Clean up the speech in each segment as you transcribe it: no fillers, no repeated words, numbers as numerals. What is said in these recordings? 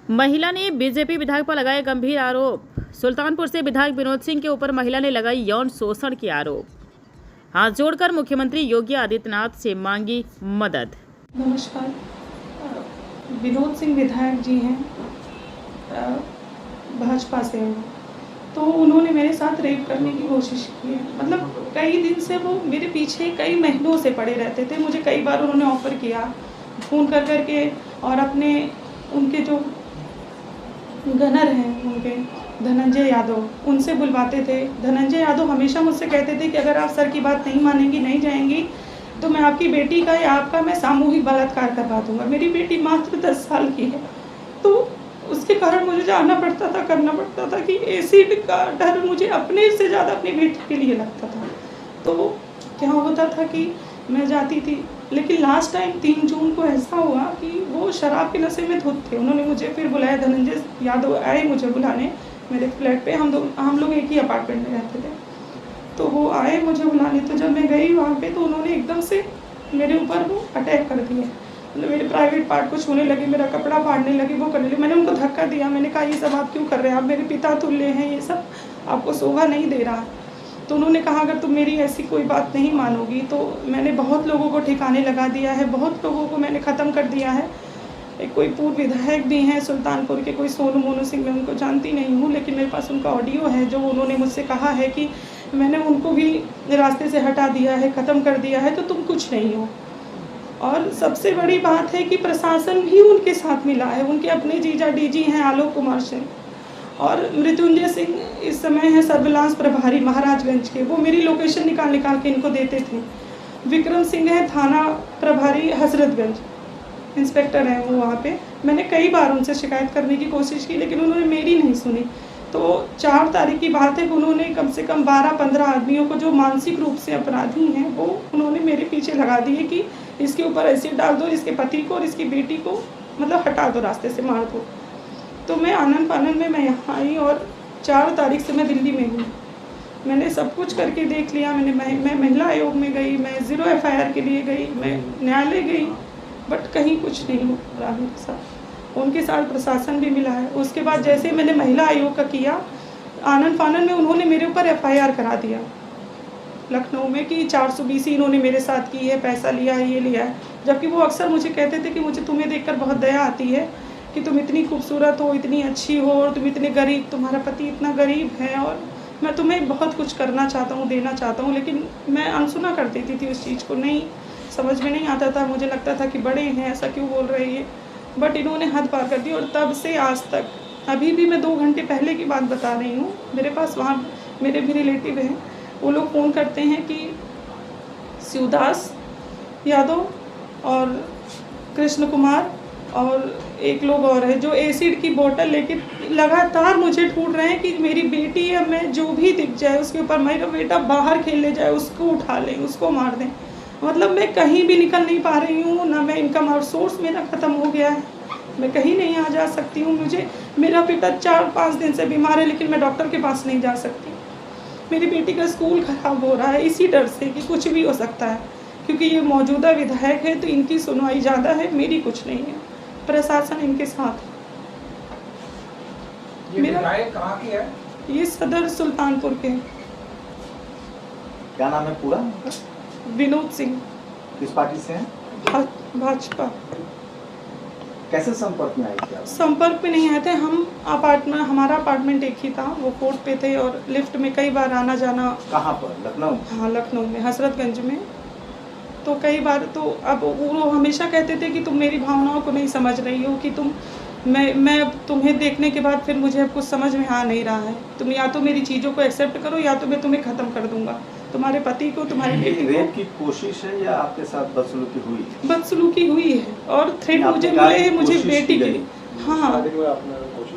महिला ने बीजेपी विधायक पर लगाए गंभीर आरोप। सुल्तानपुर से विधायक विनोद सिंह के ऊपर महिला ने लगाई यौन शोषण के आरोप। हाथ जोड़कर मुख्यमंत्री योगी आदित्यनाथ से मांगी मदद। नमस्कार। विनोद सिंह विधायक जी हैं, भाजपा से हैं, तो उन्होंने मेरे साथ रेप करने की कोशिश की है। मतलब कई दिन से वो मेरे पीछे कई महीनों से पड़े रहते थे। मुझे कई बार उन्होंने ऑफ़र किया फ़ोन कर के, और अपने उनके जो गनर हैं उनके धनंजय यादव, उनसे बुलवाते थे। धनंजय यादव हमेशा मुझसे कहते थे कि अगर आप सर की बात नहीं मानेंगी, नहीं जाएंगी, तो मैं आपकी बेटी का या आपका मैं सामूहिक बलात्कार करवा दूंगा। मेरी बेटी मात्र 10 साल की है, तो उसके कारण मुझे जाना पड़ता था, करना पड़ता था कि एसिड का डर मुझे अपने से ज़्यादा अपनी बेटी के लिए लगता था। तो क्या होता था कि मैं जाती थी, लेकिन लास्ट टाइम 3 जून को ऐसा हुआ कि वो शराब के नशे में धुत थे। उन्होंने मुझे फिर बुलाया, धनंजय यादव आए मुझे बुलाने मेरे फ्लैट पे। हम लोग एक ही अपार्टमेंट में रहते थे, तो वो आए मुझे बुलाने। तो जब मैं गई वहाँ पे, तो उन्होंने एकदम से मेरे ऊपर वो अटैक कर दिया। मतलब मेरे प्राइवेट पार्ट को छूने लगे, मेरा कपड़ा फाड़ने लगे, वो करने लगे। मैंने उनको धक्का दिया, मैंने कहा ये सब आप क्यों कर रहे हैं, आप मेरे पिता तुल्य हैं, ये सब आपको शोभा नहीं दे रहा। तो उन्होंने कहा अगर तुम मेरी ऐसी कोई बात नहीं मानोगी तो मैंने बहुत लोगों को ठिकाने लगा दिया है, बहुत लोगों को मैंने ख़त्म कर दिया है। एक कोई पूर्व विधायक भी हैं सुल्तानपुर के, कोई सोनू मोनू सिंह, मैं उनको जानती नहीं हूँ, लेकिन मेरे पास उनका ऑडियो है जो उन्होंने मुझसे कहा है कि मैंने उनको भी रास्ते से हटा दिया है, ख़त्म कर दिया है, तो तुम कुछ नहीं हो। और सबसे बड़ी बात है कि प्रशासन भी उनके साथ मिला है। उनके अपने जीजा डीजी हैं आलोक कुमार सिंह, और मृत्युंजय सिंह इस समय है सर्विलांस प्रभारी महाराजगंज के, वो मेरी लोकेशन निकाल के इनको देते थे। विक्रम सिंह है थाना प्रभारी हजरतगंज, इंस्पेक्टर हैं वो वहाँ पे। मैंने कई बार उनसे शिकायत करने की कोशिश की, लेकिन उन्होंने मेरी नहीं सुनी। तो 4 तारीख की बात है कि उन्होंने कम से कम 12-15 आदमियों को जो मानसिक रूप से अपराधी हैं, वो उन्होंने मेरे पीछे लगा दिए कि इसके ऊपर एसिड डाल दो, इसके पति को और इसकी बेटी को मतलब हटा दो, रास्ते से मार दो। तो मैं आनन फानन में मैं यहाँ आई, और 4 तारीख से मैं दिल्ली में हूँ। मैंने सब कुछ करके देख लिया। मैं महिला आयोग में गई, मैं 0 FIR के लिए गई, मैं न्यायालय गई, बट कहीं कुछ नहीं हो रहा मेरे साथ। उनके साथ प्रशासन भी मिला है। उसके बाद जैसे मैंने महिला आयोग का किया, आनन फानन में उन्होंने मेरे ऊपर FIR करा दिया लखनऊ में कि 420 इन्होंने मेरे साथ की है, पैसा लिया है, ये लिया है। जबकि वो अक्सर मुझे कहते थे कि मुझे तुम्हें देखकर बहुत दया आती है कि तुम इतनी खूबसूरत हो, इतनी अच्छी हो, और तुम इतने गरीब, तुम्हारा पति इतना गरीब है, और मैं तुम्हें बहुत कुछ करना चाहता हूँ, देना चाहता हूँ। लेकिन मैं अनसुना कर देती थी उस चीज़ को, नहीं समझ में नहीं आता था। मुझे लगता था कि बड़े हैं, ऐसा क्यों बोल रहे हैं, बट इन्होंने हद पार कर दी। और तब से आज तक, अभी भी मैं 2 घंटे पहले की बात बता रही हूँ, मेरे पास वहाँ मेरे भी रिलेटिव हैं, वो लोग फ़ोन करते हैं कि शिवदास यादव और कृष्ण कुमार और एक लोग और है जो एसिड की बोतल लेके लगातार मुझे ढूंढ रहे हैं कि मेरी बेटी है, मैं जो भी दिख जाए उसके ऊपर, मेरा बेटा बाहर खेलने जाए उसको उठा लें, उसको मार दें। मतलब मैं कहीं भी निकल नहीं पा रही हूँ, ना मैं इनकम सोर्स मेरा ख़त्म हो गया है, मैं कहीं नहीं आ जा सकती हूँ। मेरा बेटा 4-5 दिन से बीमार है, लेकिन मैं डॉक्टर के पास नहीं जा सकती। मेरी बेटी का स्कूल ख़राब हो रहा है इसी डर से कि कुछ भी हो सकता है, क्योंकि ये मौजूदा विधायक है तो इनकी सुनवाई ज़्यादा है, मेरी कुछ नहीं है। प्रशासन इनके साथ है। ये विधायक कहाँ की है? ये सदर सुल्तानपुर के। क्या नाम है पूरा? विनोद सिंह। किस पार्टी से हैं? भाजपा। कैसे संपर्क में आए थे आप? संपर्क में नहीं आए थे हम। हमारा अपार्टमेंट एक ही था, वो 4th पे थे, और लिफ्ट में कई बार आना जाना। कहाँ पर? लखनऊ? हाँ, लखनऊ में, हजरतगंज में। तो कई बार, तो अब वो हमेशा कहते थे कि तुम मेरी भावनाओं को नहीं समझ रही हो, कि मैं तुम्हें देखने के बाद फिर मुझे अब कुछ समझ में आ नहीं रहा है। तुम या तो मेरी चीज़ों को एक्सेप्ट करो, या तो मैं तुम्हें ख़त्म कर दूंगा, तुम्हारे पति को, तुम्हारी बेटी को। रेप की कोशिश है या आपके साथ बदसलूकी हुई? बदसलूकी हुई है, और थ्रेट मुझे मिले हैं, मुझे बेटी की। हाँ,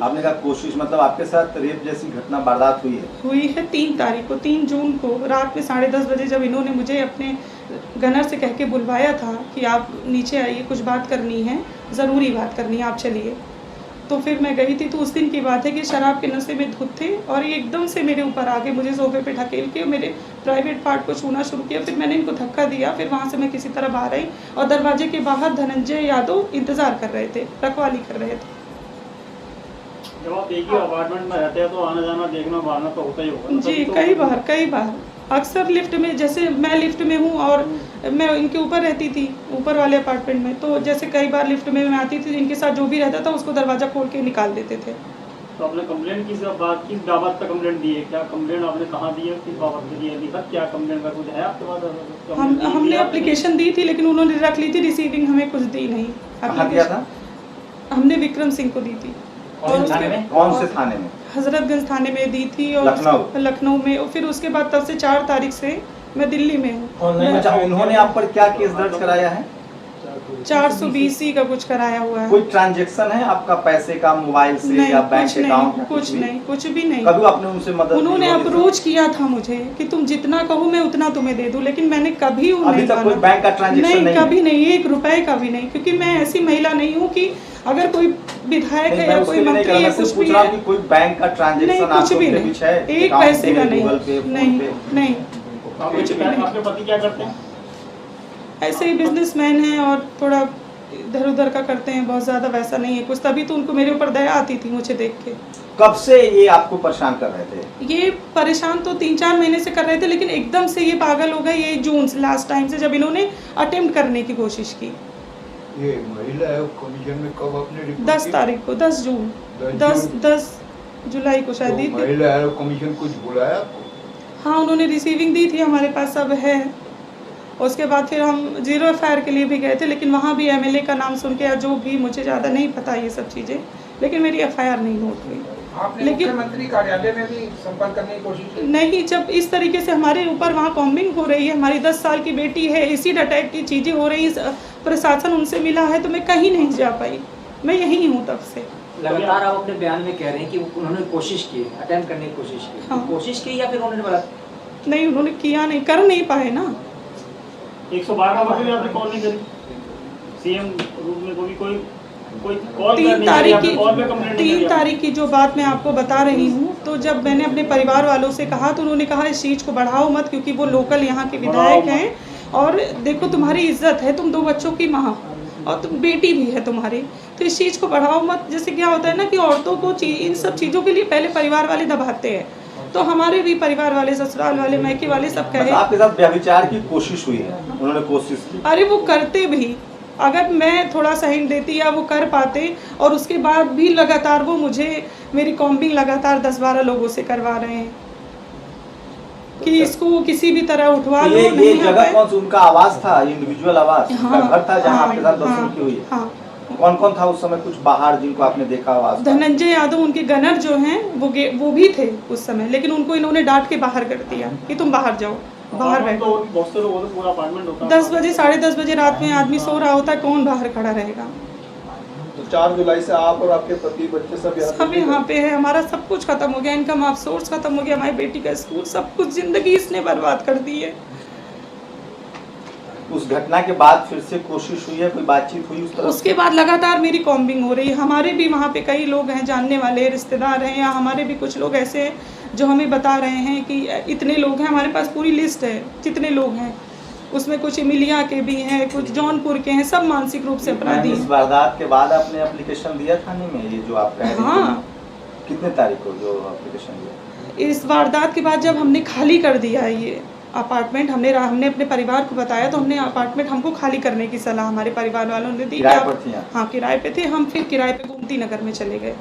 आपने कहा कोशिश, मतलब आपके साथ रेप जैसी घटना वारदात हुई है? 3 तारीख को, 3 जून को रात में 10:30 बजे, जब इन्होंने मुझे अपने गनर से कह के बुलवाया था कि आप नीचे आइए, कुछ बात करनी है, ज़रूरी बात करनी है, आप चलिए। तो फिर मैं गई थी। तो उस दिन की बात है कि शराब के नशे में धुत थे, और ये एकदम से मेरे ऊपर आके मुझे सोफे पे ढकेल के मेरे प्राइवेट पार्ट को छूना शुरू किया। फिर मैंने इनको धक्का दिया, फिर वहाँ से मैं किसी तरह बाहर आई, और दरवाजे के बाहर धनंजय यादव इंतज़ार कर रहे थे, रखवाली कर रहे थे। जब आप एक ही अपार्टमेंट में रहते हैं तो आना जाना देखना मारना तो होता ही होगा। जी तभी तो कई बार अक्सर लिफ्ट में, जैसे मैं लिफ्ट में हूँ और मैं इनके ऊपर रहती थी, ऊपर वाले अपार्टमेंट में, तो जैसे कई बार लिफ्ट में मैं आती थी, इनके साथ जो भी रहता था उसको दरवाज़ा खोल के निकाल देते थे। तो आपने कंप्लेंट किस बाबत पर कंप्लेंट दी है? क्या कंप्लेंट आपने कहाँ दी है, किस बाबत पे दी है? लिखा क्या कंप्लेंट का कुछ है आपके पास? हमने एप्लीकेशन दी थी लेकिन उन्होंने रख ली थी, रिसीविंग हमें कुछ दी नहीं। कहाँ दिया था? हमने विक्रम सिंह को दी थी। और कौन से थाने में? हजरतगंज थाने में दी थी और लखनऊ में, और फिर उसके बाद तब से 4 तारीख से मैं दिल्ली में हूँ। अच्छा, उन्होंने आप पर क्या केस दर्ज कराया है? 420 का कुछ कराया हुआ है। कोई ट्रांजैक्शन है आपका पैसे का मोबाइल से या बैंक अकाउंट? कुछ भी नहीं। कभी आपने उनसे मदद? उन्होंने अप्रोच किया था मुझे कि तुम जितना कहो मैं उतना तुम्हें दे दूं, लेकिन मैंने कभी अभी तक कोई बैंक का ट्रांजैक्शन नहीं? कभी नहीं, 1 रुपए का भी नहीं, क्योंकि मैं ऐसी महिला नहीं हूँ कि अगर कोई विधायक है या कोई मंत्री है कुछ भी है, कोई बैंक का ट्रांजैक्शन कुछ भी नहीं, एक पैसे का नहीं। आपके पति क्या करते हैं? ऐसे ही बिजनेसमैन हैं और थोड़ा इधर उधर का करते हैं, बहुत ज़्यादा वैसा नहीं है कुछ, तभी तो उनको मेरे ऊपर दया आती थी मुझे देख के। कब से ये आपको परेशान कर रहे थे? ये परेशान तो 3-4 महीने से कर रहे थे, लेकिन एकदम से ये पागल हो गए ये जून लास्ट टाइम से, जब इन्होंने अटेम्प्ट करने की कोशिश की। ये महिला आयोग कमीशन में कब आपने रिपोर्ट 10 तारीख को, 10 जून, 10 जुलाई को शायद दी थी। महिला आयोग कमीशन कुछ बुलाया आपको? हाँ, उन्होंने रिसीविंग दी थी, हमारे पास सब है। उसके बाद फिर हम 0 FIR के लिए भी गए थे, लेकिन वहाँ भी MLA का नाम सुन के या जो भी, मुझे ज़्यादा नहीं पता ये सब चीज़ें, लेकिन मेरी FIR नहीं नोट हुई। आपने लेकिन मुख्यमंत्री कार्यालय में भी संपर्क करने की कोशिश की? नहीं, जब इस तरीके से हमारे ऊपर वहाँ कॉम्बिंग हो रही है, हमारी 10 साल की बेटी है, एसिड अटैक की चीज़ें हो रही है, प्रशासन उनसे मिला है, तो मैं कहीं नहीं जा पाई, मैं यहीं हूँ तब से। लगातार आप अपने बयान में कह रहे हैं कि उन्होंने कोशिश की, अटेम्प्ट करने की कोशिश की। हाँ। कोशिश की या फिर उन्होंने बोला? नहीं, उन्होंने किया नहीं, कर नहीं पाए ना। 112 का भी आपने कॉल नहीं करी? सीएम रूप में कोई कॉल 3 तारीख की जो बात मैं आपको बता रही हूँ, तो जब मैंने अपने परिवार वालों से कहा तो उन्होंने कहा इस चीज़ को बढ़ाओ मत, क्योंकि वो लोकल यहाँ के विधायक हैं, और देखो तुम्हारी इज्जत है, तुम 2 बच्चों की माँ और तुम बेटी भी है तुम्हारी, तो इस चीज़ को बढ़ाओ मत। जैसे क्या होता है ना कि औरतों को इन सब चीज़ों के लिए पहले परिवार वाले दबाते हैं, तो हमारे भी परिवार वाले, ससुराल वाले, मैके वाले सब कहे। आपके साथ व्यभिचार की कोशिश हुई है? उन्होंने कोशिश की? अरे वो करते भी, अगर मैं थोड़ा सा हिंट देती या वो कर पाते, और उसके बाद भी लगातार वो मुझे, मेरी कॉम्बिंग लगातार 10-12 लोगों से करवा रहे हैं कि इसको किसी भी तरह उठवा लो। ये जगह कौन सा उनका आवास था? इंडिविजुअल आवास? हाँ, घर था जहाँ आपके साथ हाँ, दर्शन की हुई है? हाँ। कौन था उस समय कुछ बाहर जिनको आपने देखा आवास? धनंजय यादव, उनके गनर जो हैं वो भी थे उस समय, लेकिन उनको इन्होंने डांट के बाहर कर दिया कि तुम बाहर जाओ, बाहर बैठो। तो बहुत से लोगों का पूरा अपार्टमेंट होता है। 10 बजे 10:30 बजे रात में आदमी सो रहा होता है, कौन बाहर खड़ा रहेगा? तो 4 जुलाई से आप और आपके पति बच्चे सब यहाँ पे है, हमारा सब कुछ खत्म हो गया, इनकम ऑफ सोर्स खत्म हो गया, हमारी बेटी का स्कूल, सब कुछ जिंदगी इसने बर्बाद कर दी है। उस घटना के बाद फिर से कोशिश हुई है, कोई बातचीत हुई उस तरफ? उसके बाद लगातार मेरी कॉम्बिंग हो रही है। हमारे भी वहाँ पे कई लोग हैं, जानने वाले रिश्तेदार हैं, या हमारे भी कुछ लोग ऐसे हैं जो हमें बता रहे हैं कि इतने लोग हैं, हमारे पास पूरी लिस्ट है जितने लोग हैं, उसमें कुछ इमिलिया के भी हैं, कुछ जौनपुर के हैं, सब मानसिक रूप से अपराधी। इस वारदात के बाद आपने एप्लीकेशन दिया थाने में, ये जो आप कह रहे हैं? हाँ। कितने तारीख को जो एप्लीकेशन दिया? इस वारदात के बाद जब हमने खाली कर दिया ये अपार्टमेंट, हमने अपने परिवार को बताया, तो हमने अपार्टमेंट हमको खाली करने की सलाह हमारे परिवार वालों ने दी। किराए पर थी? हाँ, किराए पे थे हम। फिर किराए पे गोमती नगर में चले गए।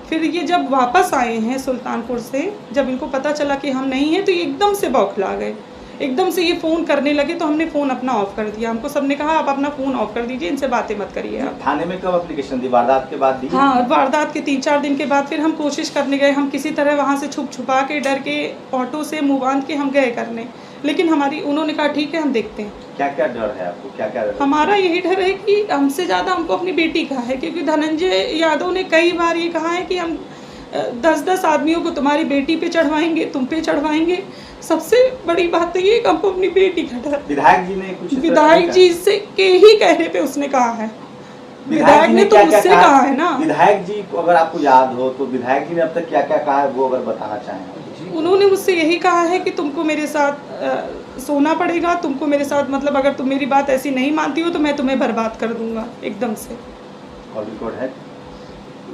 फिर ये जब वापस आए हैं सुल्तानपुर से, जब इनको पता चला कि हम नहीं हैं, तो ये एकदम से बौखला गए, एकदम से ये फ़ोन करने लगे, तो हमने फ़ोन अपना ऑफ कर दिया। हमको सबने कहा आप अपना फ़ोन ऑफ कर दीजिए, इनसे बातें मत करिए आप। थाने में कब एप्लीकेशन दी? वारदात के बाद दी? हाँ, वारदात के 3-4 दिन के बाद फिर हम कोशिश करने गए, हम किसी तरह वहाँ से छुपा के, डर के, ऑटो से मुँह बांध के हम गए करने, लेकिन उन्होंने कहा ठीक है हम देखते हैं। क्या क्या डर है आपको? क्या क्या? हमारा यही डर है कि हमसे ज़्यादा हमको अपनी बेटी का है, क्योंकि धनंजय यादव ने कई बार ये कहा है कि हम 10-10 आदमियों को तुम्हारी बेटी पे चढ़वाएंगे, तुम पे चढ़वाएंगे। सबसे बड़ी बात तो ये कि हमको अपनी बेटी का डर। विधायक जी ने कुछ? विधायक जी से के ही कहने पे उसने कहा है, विधायक ने तो मुझसे कहा है ना। विधायक जी को अगर आपको याद हो तो विधायक जी ने अब तक क्या क्या कहा है, वो अगर बताना चाहें? उन्होंने मुझसे यही कहा है कि तुमको मेरे साथ सोना पड़ेगा, तुमको मेरे साथ, मतलब अगर तुम मेरी बात ऐसी नहीं मानती हो तो मैं तुम्हें बर्बाद कर दूंगा एकदम से। कॉल रिकॉर्ड है?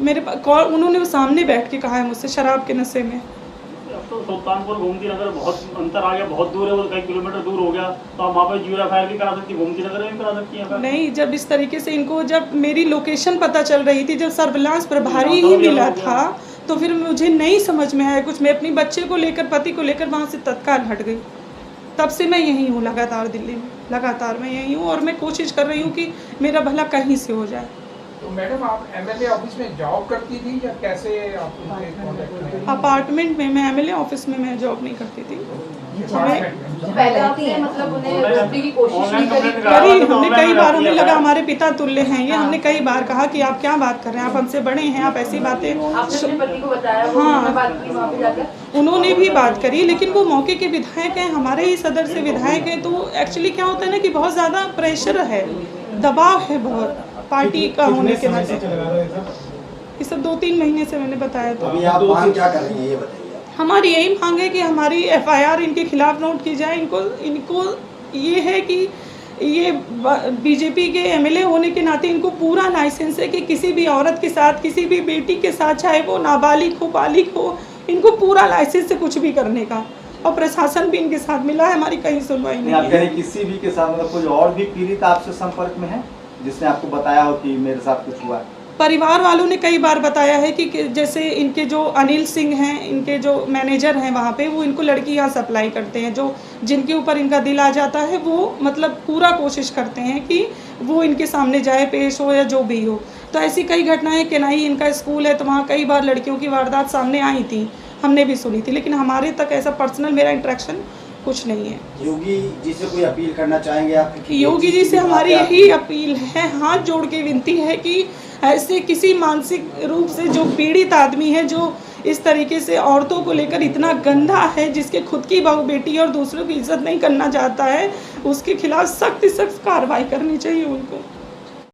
मेरे कॉल उन्होंने वो सामने बैठ के कहा है मुझसे शराब के नशे में। अब तो सुल्तानपुर गोमती नगर बहुत अंतर आ गया, बहुत दूर है, वो कई किलोमीटर दूर हो गया, तो आप वहाँ पर जीरो फायर भी करा सकती, गोमती नगर में भी करा सकती हैं। नहीं, जब इस तरीके से इनको जब मेरी लोकेशन पता चल रही थी, जब सर्विलांस प्रभारी ही मिला था, तो फिर मुझे नहीं समझ में आया कुछ। मैं अपनी बच्चे को लेकर, पति को लेकर वहाँ से तत्काल हट गई। तब से मैं यहीं हूँ, लगातार दिल्ली में, लगातार मैं यहीं हूँ और मैं कोशिश कर रही हूँ कि मेरा भला कहीं से हो जाए। तो मैडम आप एमएलए ऑफिस में जॉब करती थी या कैसे आप उनसे कांटेक्ट में? अपार्टमेंट में, मैं एमएलए ऑफिस में मैं जॉब नहीं करती थी। पहले आपने मतलब उन्हें रोकने की कोशिश नहीं करी, हमने कई बार, हमें लगा हमारे पिता तुल्य हैं ये, हमने कई बार कहा कि आप क्या बात कर रहे हैं, आप हमसे बड़े हैं, आप ऐसी बातें। आपने अपने पति को बताया, वो उन्होंने बात की वहाँ पे जाकर? उन्होंने भी बात करी, लेकिन वो मौके के विधायक हैं, हमारे ही सदर से विधायक हैं, तो एक्चुअली क्या होता है ना कि बहुत ज़्यादा प्रेशर है, दबाव है बहुत पार्टी का होने के नाते। ये सब 2-3 महीने से मैंने बताया। तो अभी आप मांग क्या कर रही हैं ये बताइए? हमारी यही मांग है कि हमारी एफआईआर इनके खिलाफ नोट की जाए। इनको ये है कि ये बीजेपी के एमएलए होने के नाते इनको पूरा लाइसेंस है कि किसी भी औरत के साथ, किसी भी बेटी के साथ, चाहे वो नाबालिग हो बालिग हो, इनको पूरा लाइसेंस है कुछ भी करने का। और प्रशासन भी इनके साथ मिला है, हमारी कहीं सुनवाई नहीं आप कहीं किसी भी के साथ मतलब कोई और भी पीड़ित आपसे संपर्क में है जिसने आपको बताया हो कि मेरे साथ कुछ हुआ? परिवार वालों ने कई बार बताया है कि जैसे इनके जो अनिल सिंह हैं, इनके जो मैनेजर हैं वहाँ पे, वो इनको लड़की यहाँ सप्लाई करते हैं, जो जिनके ऊपर इनका दिल आ जाता है वो मतलब पूरा कोशिश करते हैं कि वो इनके सामने जाए, पेश हो या जो भी हो। तो ऐसी कई घटनाएं, केनाई इनका स्कूल है, तो वहाँ कई बार लड़कियों की वारदात सामने आई थी, हमने भी सुनी थी, लेकिन हमारे तक ऐसा पर्सनल मेरा इंटरेक्शन कुछ नहीं है। योगी जी से कोई अपील करना चाहेंगे आप? योगी जी से हमारी यही अपील है, हाथ जोड़ के विनती है कि ऐसे किसी मानसिक रूप से जो पीड़ित आदमी है, जो इस तरीके से औरतों को लेकर इतना गंदा है, जिसके खुद की बहू बेटी और दूसरों की इज्जत नहीं करना चाहता है, उसके खिलाफ सख्त से सख्त कार्रवाई करनी चाहिए उनको।